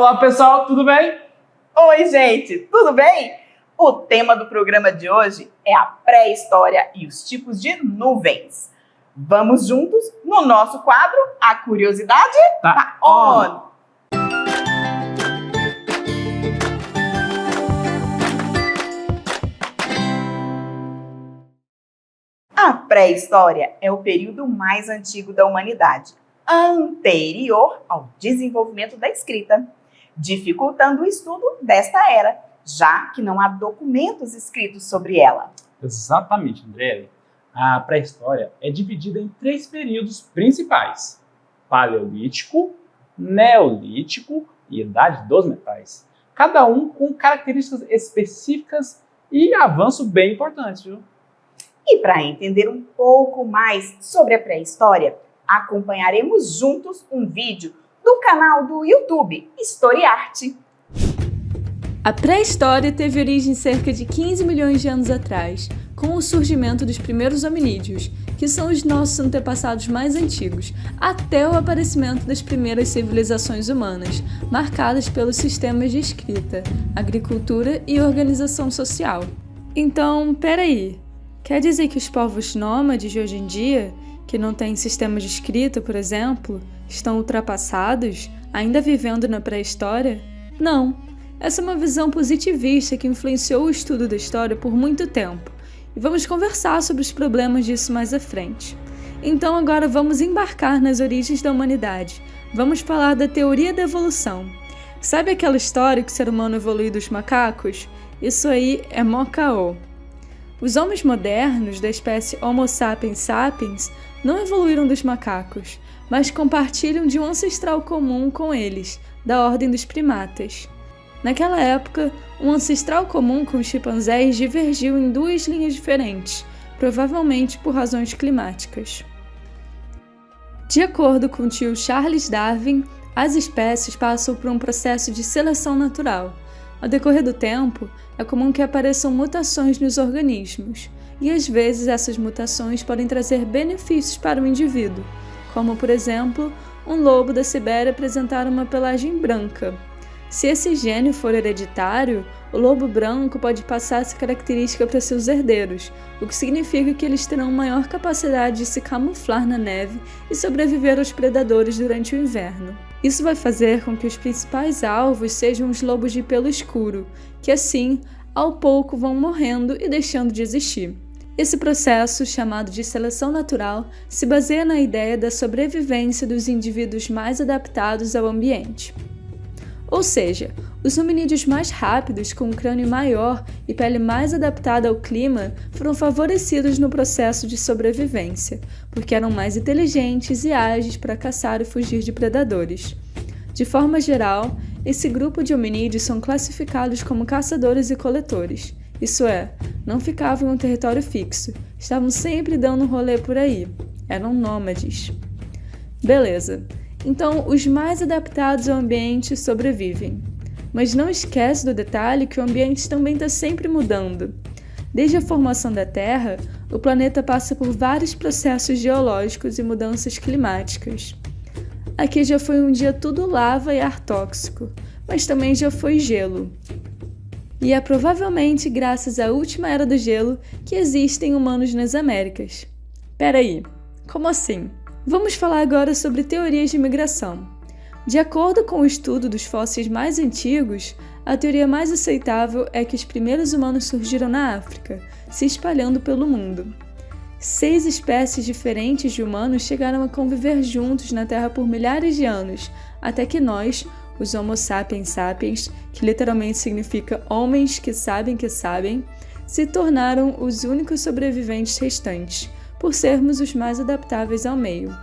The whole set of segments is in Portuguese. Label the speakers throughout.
Speaker 1: Olá pessoal, tudo bem?
Speaker 2: Oi gente, tudo bem? O tema do programa de hoje é a pré-história e os tipos de nuvens. Vamos juntos no nosso quadro A Curiosidade Tá On! A pré-história é o período mais antigo da humanidade, anterior ao desenvolvimento da escrita, dificultando o estudo desta era, já que não há documentos escritos sobre ela.
Speaker 1: Exatamente, André. A pré-história é dividida em 3 períodos principais: Paleolítico, Neolítico e Idade dos Metais. Cada um com características específicas e avanço bem importantes, viu?
Speaker 2: E para entender um pouco mais sobre a pré-história, acompanharemos juntos um vídeo do canal do YouTube Historiarte.
Speaker 3: A pré-história teve origem cerca de 15 milhões de anos atrás, com o surgimento dos primeiros hominídeos, que são os nossos antepassados mais antigos, até o aparecimento das primeiras civilizações humanas, marcadas pelos sistemas de escrita, agricultura e organização social. Então, peraí, quer dizer que os povos nômades de hoje em dia, que não têm sistema de escrita, por exemplo, estão ultrapassados, ainda vivendo na pré-história? Não. Essa é uma visão positivista que influenciou o estudo da história por muito tempo, e vamos conversar sobre os problemas disso mais à frente. Então agora vamos embarcar nas origens da humanidade. Vamos falar da teoria da evolução. Sabe aquela história que o ser humano evoluiu dos macacos? Isso aí é mó caô. Os homens modernos da espécie Homo sapiens sapiens não evoluíram dos macacos, mas compartilham de um ancestral comum com eles, da ordem dos primatas. Naquela época, um ancestral comum com os chimpanzés divergiu em 2 linhas diferentes, provavelmente por razões climáticas. De acordo com o tio Charles Darwin, as espécies passam por um processo de seleção natural. Ao decorrer do tempo, é comum que apareçam mutações nos organismos, e às vezes essas mutações podem trazer benefícios para o indivíduo, como, por exemplo, um lobo da Sibéria apresentar uma pelagem branca. Se esse gene for hereditário, o lobo branco pode passar essa característica para seus herdeiros, o que significa que eles terão maior capacidade de se camuflar na neve e sobreviver aos predadores durante o inverno. Isso vai fazer com que os principais alvos sejam os lobos de pelo escuro, que assim, ao pouco, vão morrendo e deixando de existir. Esse processo, chamado de seleção natural, se baseia na ideia da sobrevivência dos indivíduos mais adaptados ao ambiente. Ou seja, os hominídeos mais rápidos, com um crânio maior e pele mais adaptada ao clima, foram favorecidos no processo de sobrevivência, porque eram mais inteligentes e ágeis para caçar e fugir de predadores. De forma geral, esse grupo de hominídeos são classificados como caçadores e coletores. Isso é, não ficavam em um território fixo, estavam sempre dando um rolê por aí. Eram nômades. Beleza. Então, os mais adaptados ao ambiente sobrevivem. Mas não esquece do detalhe que o ambiente também está sempre mudando. Desde a formação da Terra, o planeta passa por vários processos geológicos e mudanças climáticas. Aqui já foi um dia tudo lava e ar tóxico, mas também já foi gelo. E é provavelmente graças à última era do gelo que existem humanos nas Américas. Peraí, como assim? Vamos falar agora sobre teorias de migração. De acordo com o estudo dos fósseis mais antigos, a teoria mais aceitável é que os primeiros humanos surgiram na África, se espalhando pelo mundo. 6 espécies diferentes de humanos chegaram a conviver juntos na Terra por milhares de anos, até que nós, os Homo sapiens sapiens, que literalmente significa homens que sabem, se tornaram os únicos sobreviventes restantes, por sermos os mais adaptáveis ao meio.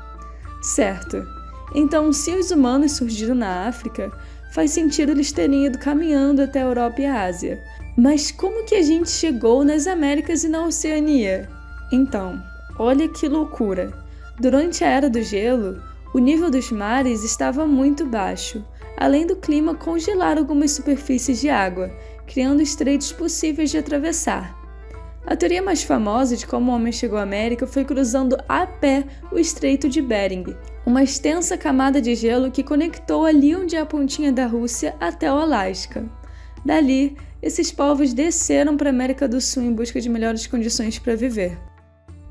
Speaker 3: Certo. Então, se os humanos surgiram na África, faz sentido eles terem ido caminhando até a Europa e a Ásia. Mas como que a gente chegou nas Américas e na Oceania? Então, olha que loucura! Durante a Era do Gelo, o nível dos mares estava muito baixo, além do clima congelar algumas superfícies de água, criando estreitos possíveis de atravessar. A teoria mais famosa de como o homem chegou à América foi cruzando a pé o Estreito de Bering, uma extensa camada de gelo que conectou ali onde é a pontinha da Rússia até o Alasca. Dali, esses povos desceram para a América do Sul em busca de melhores condições para viver.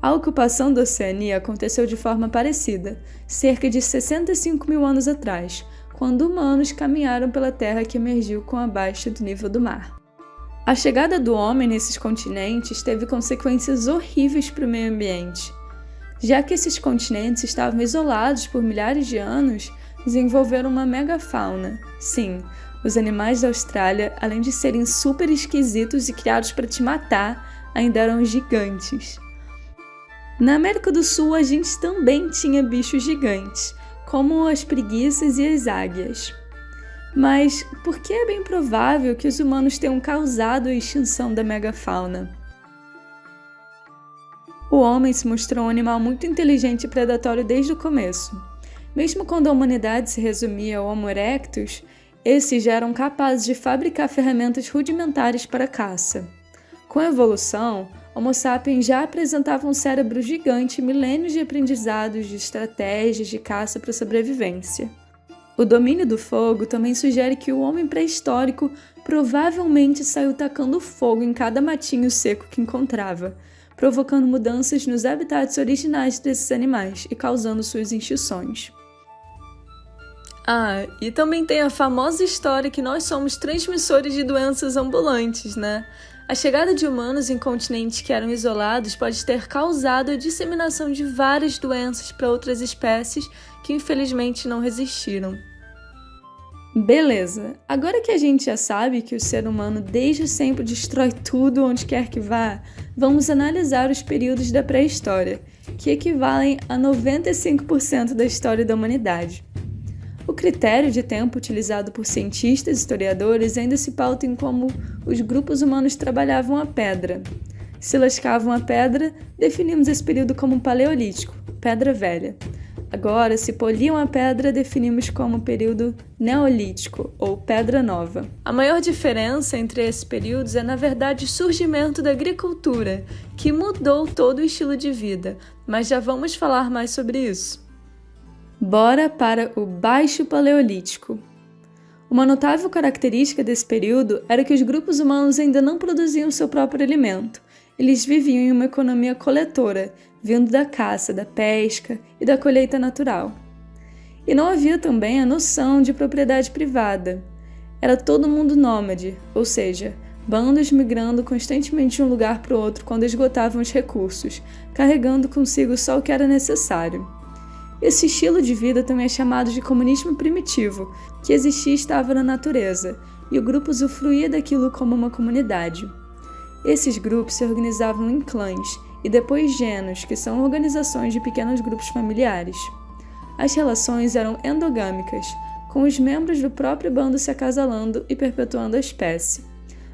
Speaker 3: A ocupação da Oceania aconteceu de forma parecida, cerca de 65 mil anos atrás, quando humanos caminharam pela terra que emergiu com abaixo do nível do mar. A chegada do homem nesses continentes teve consequências horríveis para o meio ambiente. Já que esses continentes estavam isolados por milhares de anos, desenvolveram uma megafauna. Sim, os animais da Austrália, além de serem super esquisitos e criados para te matar, ainda eram gigantes. Na América do Sul, a gente também tinha bichos gigantes, como as preguiças e as águias. Mas por que é bem provável que os humanos tenham causado a extinção da megafauna? O homem se mostrou um animal muito inteligente e predatório desde o começo. Mesmo quando a humanidade se resumia ao Homo erectus, esses já eram capazes de fabricar ferramentas rudimentares para a caça. Com a evolução, Homo sapiens já apresentava um cérebro gigante e milênios de aprendizados de estratégias de caça para a sobrevivência. O domínio do fogo também sugere que o homem pré-histórico provavelmente saiu tacando fogo em cada matinho seco que encontrava, provocando mudanças nos habitats originais desses animais e causando suas extinções. Ah, e também tem a famosa história que nós somos transmissores de doenças ambulantes, né? A chegada de humanos em continentes que eram isolados pode ter causado a disseminação de várias doenças para outras espécies que infelizmente não resistiram. Beleza, agora que a gente já sabe que o ser humano desde sempre destrói tudo onde quer que vá, vamos analisar os períodos da pré-história, que equivalem a 95% da história da humanidade. O critério de tempo utilizado por cientistas e historiadores ainda se pauta em como os grupos humanos trabalhavam a pedra. Se lascavam a pedra, definimos esse período como Paleolítico, Pedra Velha. Agora, se poliam a pedra, definimos como período Neolítico, ou Pedra Nova. A maior diferença entre esses períodos é, na verdade, o surgimento da agricultura, que mudou todo o estilo de vida, mas já vamos falar mais sobre isso. Bora para o Baixo Paleolítico. Uma notável característica desse período era que os grupos humanos ainda não produziam seu próprio alimento. Eles viviam em uma economia coletora, vindo da caça, da pesca e da colheita natural. E não havia também a noção de propriedade privada. Era todo mundo nômade, ou seja, bandos migrando constantemente de um lugar para o outro quando esgotavam os recursos, carregando consigo só o que era necessário. Esse estilo de vida também é chamado de comunismo primitivo, que existia e estava na natureza, e o grupo usufruía daquilo como uma comunidade. Esses grupos se organizavam em clãs e depois genos, que são organizações de pequenos grupos familiares. As relações eram endogâmicas, com os membros do próprio bando se acasalando e perpetuando a espécie.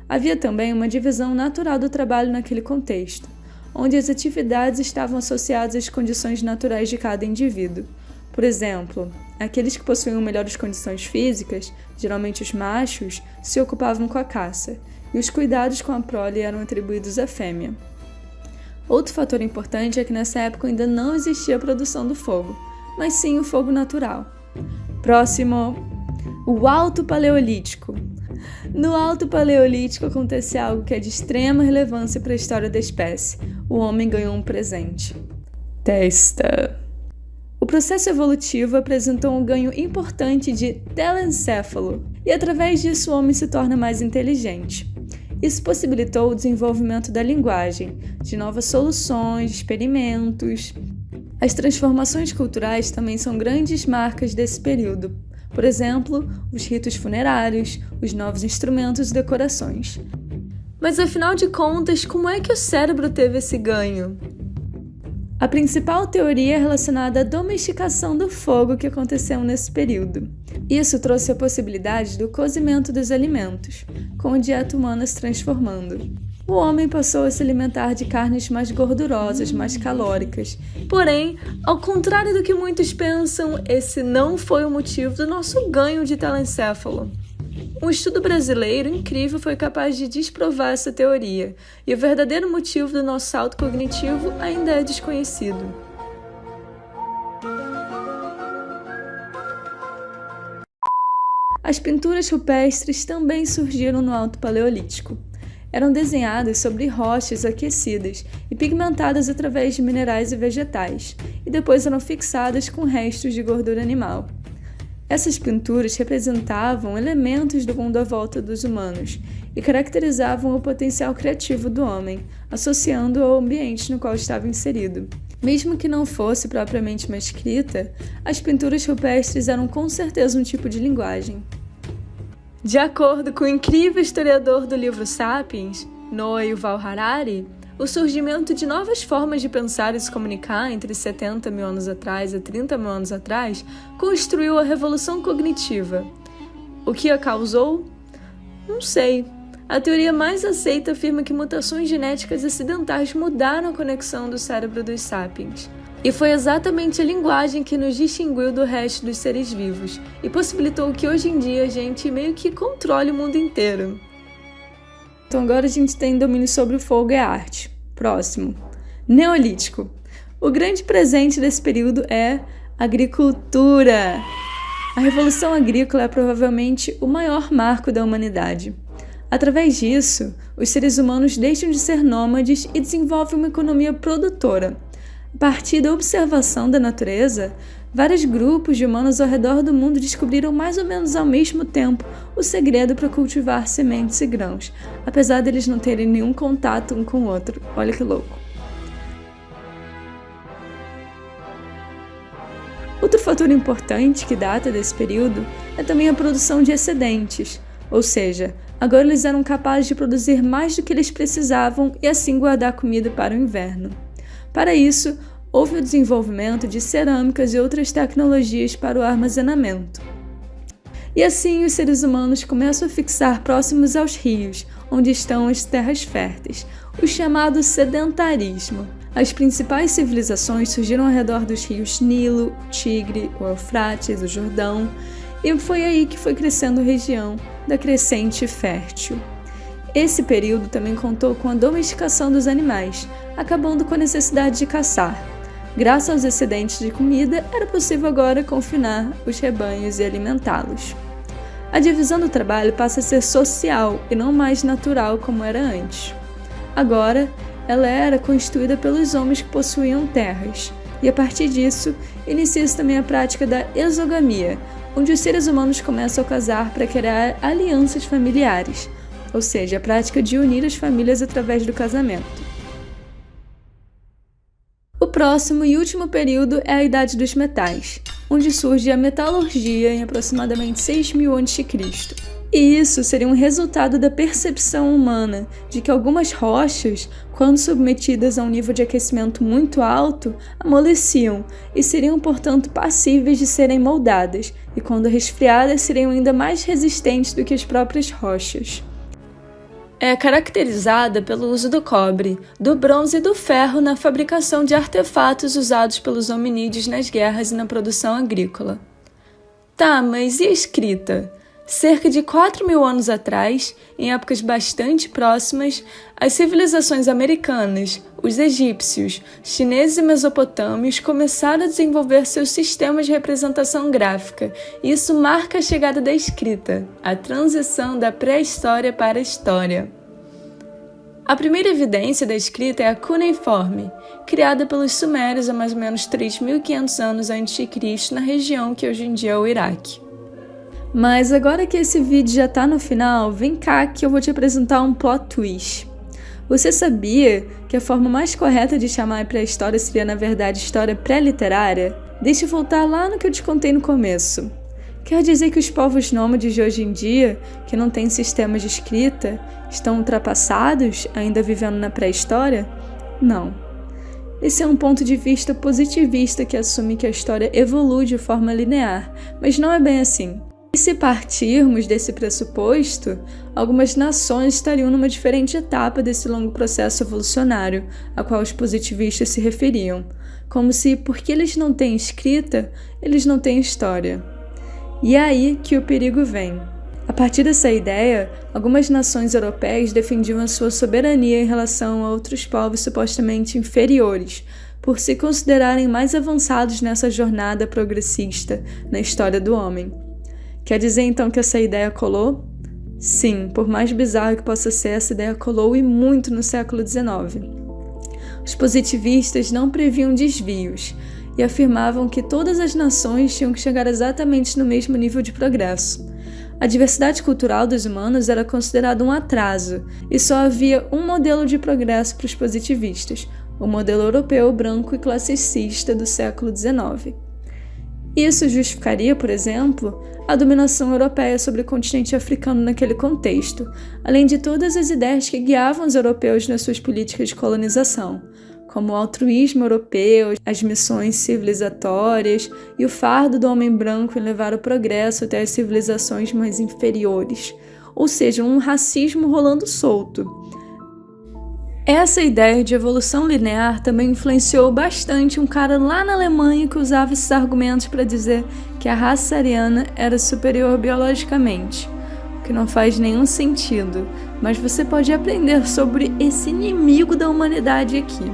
Speaker 3: Havia também uma divisão natural do trabalho naquele contexto, onde as atividades estavam associadas às condições naturais de cada indivíduo. Por exemplo, aqueles que possuíam melhores condições físicas, geralmente os machos, se ocupavam com a caça, e os cuidados com a prole eram atribuídos à fêmea. Outro fator importante é que nessa época ainda não existia a produção do fogo, mas sim o fogo natural. Próximo, o Alto Paleolítico. No Alto Paleolítico acontece algo que é de extrema relevância para a história da espécie. O homem ganhou um presente. Testa. O processo evolutivo apresentou um ganho importante de telencéfalo, e através disso o homem se torna mais inteligente. Isso possibilitou o desenvolvimento da linguagem, de novas soluções, experimentos. As transformações culturais também são grandes marcas desse período. Por exemplo, os ritos funerários, os novos instrumentos e decorações. Mas afinal de contas, como é que o cérebro teve esse ganho? A principal teoria é relacionada à domesticação do fogo que aconteceu nesse período. Isso trouxe a possibilidade do cozimento dos alimentos, com a dieta humana se transformando. O homem passou a se alimentar de carnes mais gordurosas, mais calóricas. Porém, ao contrário do que muitos pensam, esse não foi o motivo do nosso ganho de telencéfalo. Um estudo brasileiro incrível foi capaz de desprovar essa teoria, e o verdadeiro motivo do nosso salto cognitivo ainda é desconhecido. As pinturas rupestres também surgiram no Alto Paleolítico. Eram desenhadas sobre rochas aquecidas e pigmentadas através de minerais e vegetais, e depois eram fixadas com restos de gordura animal. Essas pinturas representavam elementos do mundo à volta dos humanos e caracterizavam o potencial criativo do homem, associando-o ao ambiente no qual estava inserido. Mesmo que não fosse propriamente uma escrita, as pinturas rupestres eram com certeza um tipo de linguagem. De acordo com o incrível historiador do livro Sapiens, Noah Yuval Harari, o surgimento de novas formas de pensar e se comunicar entre 70 mil anos atrás e 30 mil anos atrás construiu a revolução cognitiva. O que a causou? Não sei. A teoria mais aceita afirma que mutações genéticas acidentais mudaram a conexão do cérebro dos sapiens. E foi exatamente a linguagem que nos distinguiu do resto dos seres vivos e possibilitou que hoje em dia a gente meio que controle o mundo inteiro. Então agora a gente tem domínio sobre o fogo e a arte. Próximo. Neolítico. O grande presente desse período é agricultura. A Revolução Agrícola é provavelmente o maior marco da humanidade. Através disso, os seres humanos deixam de ser nômades e desenvolvem uma economia produtora. A partir da observação da natureza, vários grupos de humanos ao redor do mundo descobriram mais ou menos ao mesmo tempo o segredo para cultivar sementes e grãos, apesar deles não terem nenhum contato um com o outro. Olha que louco. Outro fator importante que data desse período é também a produção de excedentes, ou seja, agora eles eram capazes de produzir mais do que eles precisavam e assim guardar comida para o inverno. Para isso, houve o desenvolvimento de cerâmicas e outras tecnologias para o armazenamento. E assim os seres humanos começam a fixar próximos aos rios, onde estão as terras férteis, o chamado sedentarismo. As principais civilizações surgiram ao redor dos rios Nilo, Tigre, o Eufrates, o Jordão, e foi aí que foi crescendo a região da crescente fértil. Esse período também contou com a domesticação dos animais, acabando com a necessidade de caçar. Graças aos excedentes de comida, era possível agora confinar os rebanhos e alimentá-los. A divisão do trabalho passa a ser social e não mais natural como era antes. Agora, ela era constituída pelos homens que possuíam terras, e a partir disso, inicia-se também a prática da exogamia, onde os seres humanos começam a casar para criar alianças familiares, ou seja, a prática de unir as famílias através do casamento. O próximo e último período é a Idade dos Metais, onde surge a metalurgia em aproximadamente 6.000 a.C. E isso seria um resultado da percepção humana de que algumas rochas, quando submetidas a um nível de aquecimento muito alto, amoleciam e seriam, portanto, passíveis de serem moldadas, e quando resfriadas seriam ainda mais resistentes do que as próprias rochas. É caracterizada pelo uso do cobre, do bronze e do ferro na fabricação de artefatos usados pelos hominídeos nas guerras e na produção agrícola. Tá, mas e a escrita? Cerca de 4.000 anos atrás, em épocas bastante próximas, as civilizações americanas, os egípcios, chineses e mesopotâmios começaram a desenvolver seus sistemas de representação gráfica, e isso marca a chegada da escrita, a transição da pré-história para a história. A primeira evidência da escrita é a cuneiforme, criada pelos sumérios há mais ou menos 3.500 anos a.C. na região que hoje em dia é o Iraque. Mas agora que esse vídeo já tá no final, vem cá que eu vou te apresentar um plot twist. Você sabia que a forma mais correta de chamar a pré-história seria, na verdade, história pré-literária? Deixa eu voltar lá no que eu te contei no começo. Quer dizer que os povos nômades de hoje em dia, que não têm sistemas de escrita, estão ultrapassados, ainda vivendo na pré-história? Não. Esse é um ponto de vista positivista que assume que a história evolui de forma linear, mas não é bem assim. E se partirmos desse pressuposto, algumas nações estariam numa diferente etapa desse longo processo evolucionário, a qual os positivistas se referiam, como se, porque eles não têm escrita, eles não têm história. E é aí que o perigo vem. A partir dessa ideia, algumas nações europeias defendiam a sua soberania em relação a outros povos supostamente inferiores, por se considerarem mais avançados nessa jornada progressista na história do homem. Quer dizer então que essa ideia colou? Sim, por mais bizarro que possa ser, essa ideia colou e muito no século XIX. Os positivistas não previam desvios e afirmavam que todas as nações tinham que chegar exatamente no mesmo nível de progresso. A diversidade cultural dos humanos era considerada um atraso e só havia um modelo de progresso para os positivistas, o modelo europeu branco e classicista do século XIX. Isso justificaria, por exemplo, a dominação europeia sobre o continente africano naquele contexto, além de todas as ideias que guiavam os europeus nas suas políticas de colonização, como o altruísmo europeu, as missões civilizatórias e o fardo do homem branco em levar o progresso até as civilizações mais inferiores, ou seja, um racismo rolando solto. Essa ideia de evolução linear também influenciou bastante um cara lá na Alemanha que usava esses argumentos para dizer que a raça ariana era superior biologicamente, o que não faz nenhum sentido, mas você pode aprender sobre esse inimigo da humanidade aqui.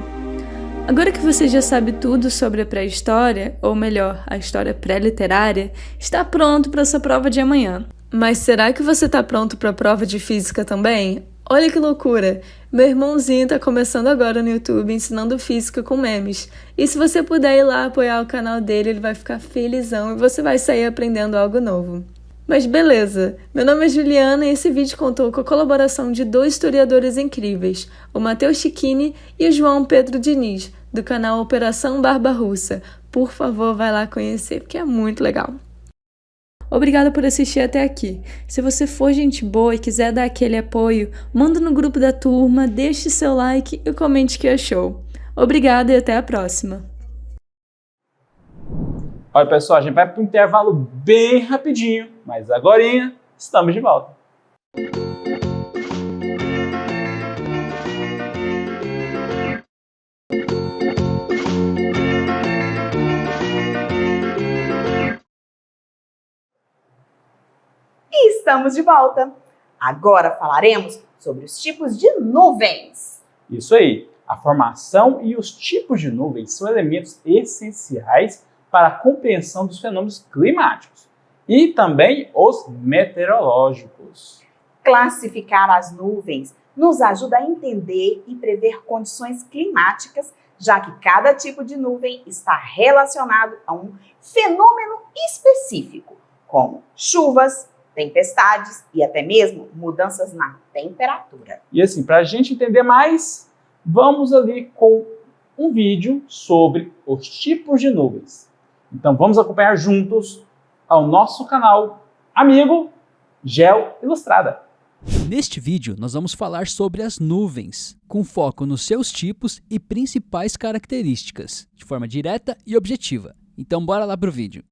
Speaker 3: Agora que você já sabe tudo sobre a pré-história, ou melhor, a história pré-literária, está pronto para sua prova de amanhã. Mas será que você está pronto para a prova de física também? Olha que loucura! Meu irmãozinho está começando agora no YouTube ensinando física com memes. E se você puder ir lá apoiar o canal dele, ele vai ficar felizão e você vai sair aprendendo algo novo. Mas beleza, meu nome é Juliana e esse vídeo contou com a colaboração de 2 historiadores incríveis, o Matheus Cicchini e o João Pedro Diniz, do canal Operação Barba Russa. Por favor, vai lá conhecer, porque é muito legal. Obrigada por assistir até aqui. Se você for gente boa e quiser dar aquele apoio, manda no grupo da turma, deixe seu like e comente o que achou. Obrigada e até a próxima.
Speaker 1: Olha, pessoal, a gente vai para um intervalo bem rapidinho, mas agorinha estamos de volta.
Speaker 2: E estamos de volta. Agora falaremos sobre os tipos de nuvens.
Speaker 1: Isso aí, a formação e os tipos de nuvens são elementos essenciais para a compreensão dos fenômenos climáticos e também os meteorológicos.
Speaker 2: Classificar as nuvens nos ajuda a entender e prever condições climáticas, já que cada tipo de nuvem está relacionado a um fenômeno específico, como chuvas, tempestades e até mesmo mudanças na temperatura.
Speaker 1: E assim, para a gente entender mais, vamos ali com um vídeo sobre os tipos de nuvens. Então vamos acompanhar juntos ao nosso canal amigo Geo Ilustrada.
Speaker 4: Neste vídeo nós vamos falar sobre as nuvens, com foco nos seus tipos e principais características, de forma direta e objetiva. Então bora lá pro vídeo.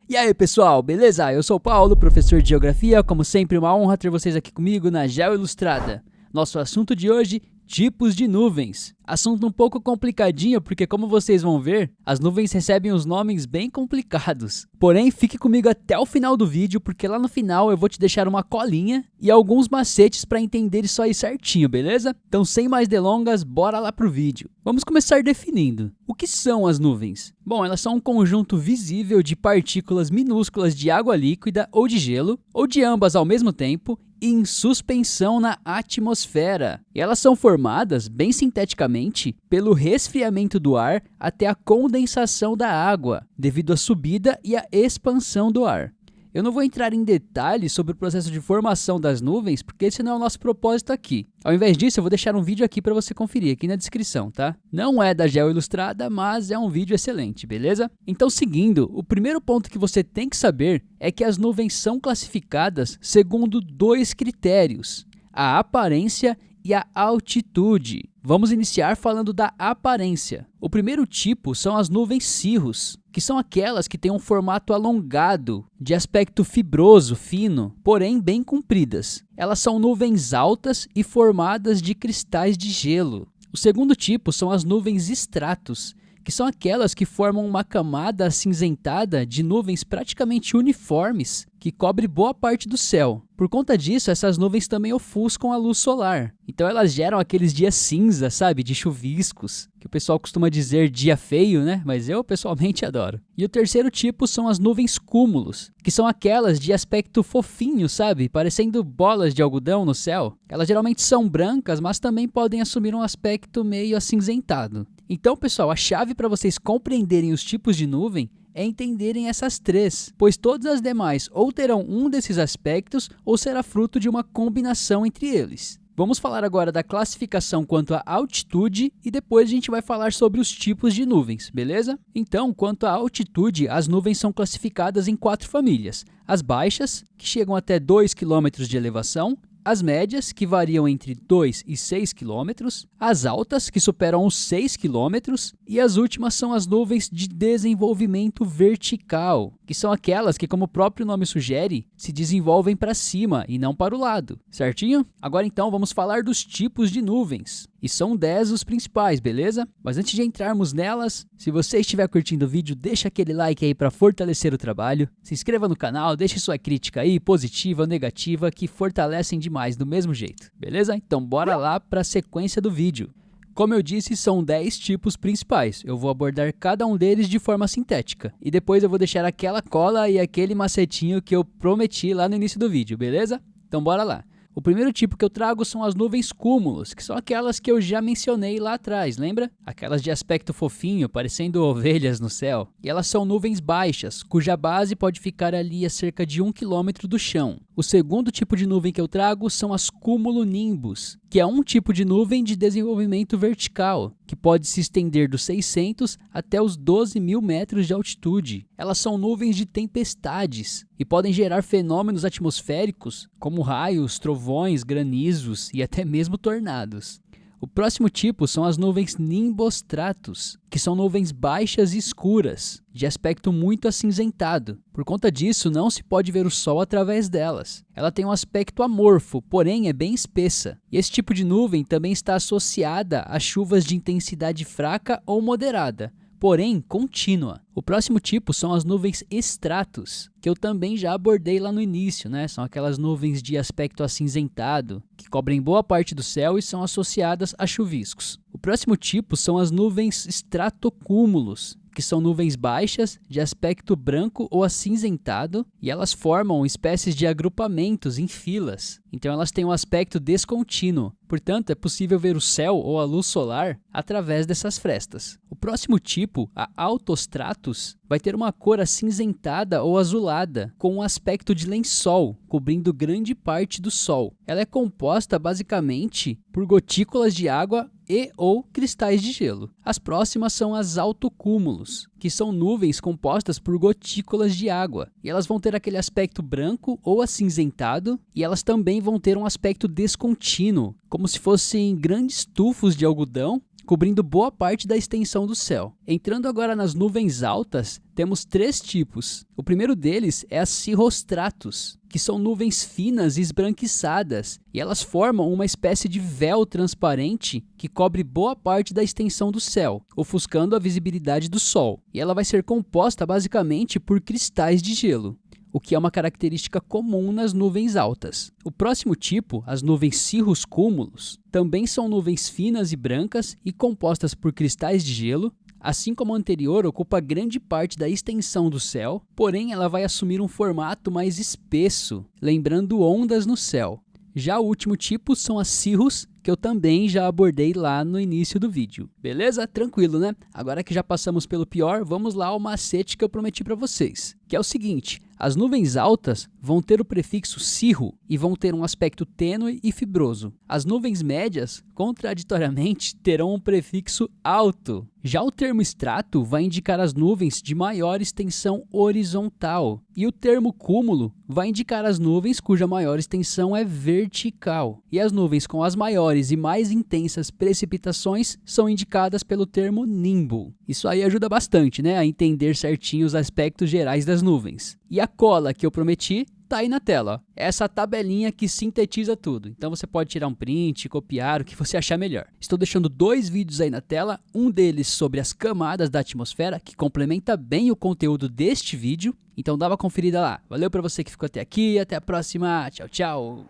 Speaker 4: E aí pessoal, beleza? Eu sou o Paulo, professor de Geografia, como sempre uma honra ter vocês aqui comigo na Geo Ilustrada. Nosso assunto de hoje, tipos de nuvens. Assunto um pouco complicadinho porque, como vocês vão ver, as nuvens recebem os nomes bem complicados. Porém, fique comigo até o final do vídeo porque lá no final eu vou te deixar uma colinha e alguns macetes para entender isso aí certinho, beleza? Então, sem mais delongas, bora lá pro vídeo. Vamos começar definindo. O que são as nuvens? Bom, elas são um conjunto visível de partículas minúsculas de água líquida ou de gelo, ou de ambas ao mesmo tempo, em suspensão na atmosfera. E elas são formadas, bem sinteticamente, pelo resfriamento do ar até a condensação da água, devido à subida e à expansão do ar. Eu não vou entrar em detalhes sobre o processo de formação das nuvens, porque esse não é o nosso propósito aqui. Ao invés disso, eu vou deixar um vídeo aqui para você conferir, aqui na descrição, tá? Não é da Geo Ilustrada, mas é um vídeo excelente, beleza? Então, seguindo, o primeiro ponto que você tem que saber é que as nuvens são classificadas segundo 2 critérios: a aparência e a altitude. Vamos iniciar falando da aparência. O primeiro tipo são as nuvens cirrus, que são aquelas que têm um formato alongado, de aspecto fibroso, fino, porém bem compridas. Elas são nuvens altas e formadas de cristais de gelo. O segundo tipo são as nuvens estratos, que são aquelas que formam uma camada acinzentada de nuvens praticamente uniformes que cobre boa parte do céu. Por conta disso, essas nuvens também ofuscam a luz solar. Então elas geram aqueles dias cinza, sabe, de chuviscos, que o pessoal costuma dizer dia feio, né? Mas eu pessoalmente adoro. E o terceiro tipo são as nuvens cúmulos, que são aquelas de aspecto fofinho, sabe, parecendo bolas de algodão no céu. Elas geralmente são brancas, mas também podem assumir um aspecto meio acinzentado. Então, pessoal, a chave para vocês compreenderem os tipos de nuvem é entenderem essas três, pois todas as demais ou terão um desses aspectos ou será fruto de uma combinação entre eles. Vamos falar agora da classificação quanto à altitude e depois a gente vai falar sobre os tipos de nuvens, beleza? Então, quanto à altitude, as nuvens são classificadas em 4 famílias. As baixas, que chegam até 2 km de elevação, as médias, que variam entre 2 e 6 km, as altas, que superam os 6 km, e as últimas são as nuvens de desenvolvimento vertical, que são aquelas que, como o próprio nome sugere, se desenvolvem para cima e não para o lado, certinho? Agora então vamos falar dos tipos de nuvens. E são 10 os principais, beleza? Mas antes de entrarmos nelas, se você estiver curtindo o vídeo, deixa aquele like aí para fortalecer o trabalho. Se inscreva no canal, deixe sua crítica aí, positiva ou negativa, que fortalecem demais do mesmo jeito, beleza? Então bora lá para a sequência do vídeo. Como eu disse, são 10 tipos principais. Eu vou abordar cada um deles de forma sintética. E depois eu vou deixar aquela cola e aquele macetinho que eu prometi lá no início do vídeo, beleza? Então bora lá. O primeiro tipo que eu trago são as nuvens cúmulos, que são aquelas que eu já mencionei lá atrás, lembra? Aquelas de aspecto fofinho, parecendo ovelhas no céu. E elas são nuvens baixas, cuja base pode ficar ali a cerca de 1 km do chão. O segundo tipo de nuvem que eu trago são as cumulonimbus, que é um tipo de nuvem de desenvolvimento vertical, que pode se estender dos 600 até os 12.000 metros de altitude. Elas são nuvens de tempestades e podem gerar fenômenos atmosféricos como raios, trovões, granizos e até mesmo tornados. O próximo tipo são as nuvens nimbostratus, que são nuvens baixas e escuras, de aspecto muito acinzentado. Por conta disso, não se pode ver o sol através delas. Ela tem um aspecto amorfo, porém é bem espessa. E esse tipo de nuvem também está associada a chuvas de intensidade fraca ou moderada, porém contínua. O próximo tipo são as nuvens estratus, que eu também já abordei lá no início, né? São aquelas nuvens de aspecto acinzentado, que cobrem boa parte do céu e são associadas a chuviscos. O próximo tipo são as nuvens stratocúmulos, que são nuvens baixas, de aspecto branco ou acinzentado, e elas formam espécies de agrupamentos em filas. Então elas têm um aspecto descontínuo, portanto é possível ver o céu ou a luz solar através dessas frestas. O próximo tipo, a altostratus, vai ter uma cor acinzentada ou azulada, com um aspecto de lençol, cobrindo grande parte do Sol. Ela é composta basicamente por gotículas de água e ou cristais de gelo. As próximas são as altocúmulos, que são nuvens compostas por gotículas de água. E elas vão ter aquele aspecto branco ou acinzentado, e elas também vão ter um aspecto descontínuo, como se fossem grandes tufos de algodão, cobrindo boa parte da extensão do céu. Entrando agora nas nuvens altas, temos 3 tipos. O primeiro deles é as cirrostratus, que são nuvens finas e esbranquiçadas, e elas formam uma espécie de véu transparente que cobre boa parte da extensão do céu, ofuscando a visibilidade do Sol. E ela vai ser composta basicamente por cristais de gelo, o que é uma característica comum nas nuvens altas. O próximo tipo, as nuvens cirruscúmulos, também são nuvens finas e brancas e compostas por cristais de gelo. Assim como a anterior, ocupa grande parte da extensão do céu, porém ela vai assumir um formato mais espesso, lembrando ondas no céu. Já o último tipo são as cirrus, que eu também já abordei lá no início do vídeo. Beleza? Tranquilo, né? Agora que já passamos pelo pior, vamos lá ao macete que eu prometi para vocês, que é o seguinte: as nuvens altas vão ter o prefixo cirro e vão ter um aspecto tênue e fibroso. As nuvens médias, contraditoriamente, terão um prefixo alto. Já o termo estrato vai indicar as nuvens de maior extensão horizontal, e o termo cúmulo vai indicar as nuvens cuja maior extensão é vertical. E as nuvens com as maiores e mais intensas precipitações são indicadas pelo termo nimbo. Isso aí ajuda bastante, né, a entender certinho os aspectos gerais das nuvens. E a cola que eu prometi tá aí na tela, ó. Essa tabelinha que sintetiza tudo. Então você pode tirar um print, copiar, o que você achar melhor. Estou deixando 2 vídeos aí na tela, um deles sobre as camadas da atmosfera, que complementa bem o conteúdo deste vídeo. Então dá uma conferida lá. Valeu pra você que ficou até aqui, até a próxima. Tchau, tchau.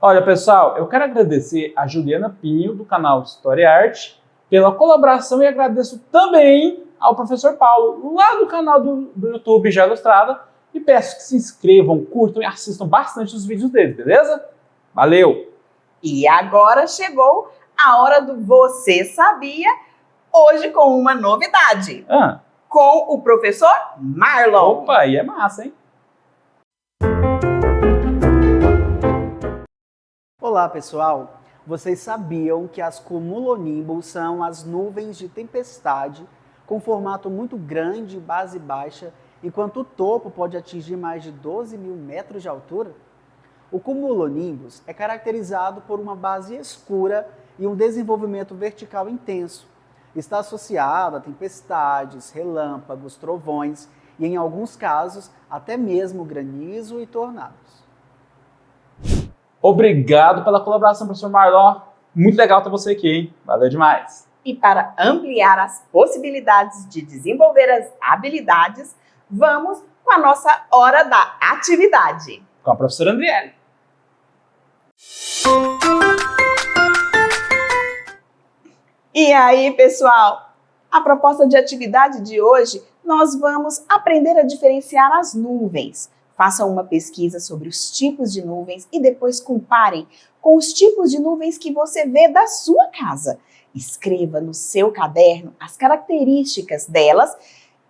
Speaker 1: Olha, pessoal, eu quero agradecer a Juliana Pinho, do canal História e Arte, pela colaboração, e agradeço também ao professor Paulo, lá do canal do YouTube Já Ilustrada, e peço que se inscrevam, curtam e assistam bastante os vídeos dele, beleza? Valeu!
Speaker 2: E agora chegou a hora do Você Sabia, hoje com uma novidade, com o professor Marlon.
Speaker 1: Opa, aí é massa, hein?
Speaker 5: Olá, pessoal! Vocês sabiam que as cumulonimbus são as nuvens de tempestade com formato muito grande, base baixa, enquanto o topo pode atingir mais de 12 mil metros de altura? O cumulonimbus é caracterizado por uma base escura e um desenvolvimento vertical intenso. Está associado a tempestades, relâmpagos, trovões e, em alguns casos, até mesmo granizo e tornados.
Speaker 1: Obrigado pela colaboração, professor Marlon. Muito legal ter você aqui, hein? Valeu demais.
Speaker 2: E para ampliar as possibilidades de desenvolver as habilidades, vamos com a nossa hora da atividade.
Speaker 1: Com a professora Andriele.
Speaker 2: E aí, pessoal? A proposta de atividade de hoje, nós vamos aprender a diferenciar as nuvens. Façam uma pesquisa sobre os tipos de nuvens e depois comparem com os tipos de nuvens que você vê da sua casa. Escreva no seu caderno as características delas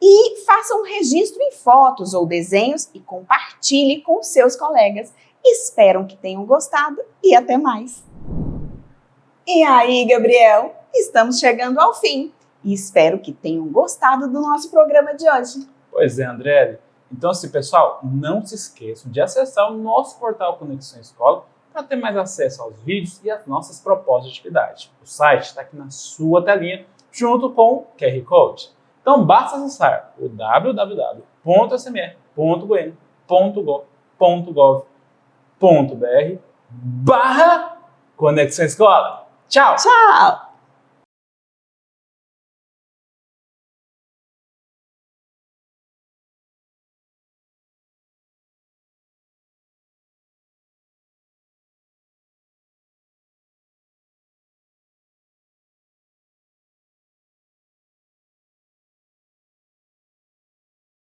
Speaker 2: e faça um registro em fotos ou desenhos e compartilhe com seus colegas. Espero que tenham gostado e até mais. E aí, Gabriel? Estamos chegando ao fim e espero que tenham gostado do nosso programa de hoje.
Speaker 1: Pois é, Andriele. Então, assim, pessoal, não se esqueçam de acessar o nosso portal Conexão Escola para ter mais acesso aos vídeos e às nossas propostas de atividade. O site está aqui na sua telinha, junto com o QR Code. Então, basta acessar o www.sme.goiania.gov.br/Conexão Escola. Tchau!
Speaker 2: Tchau!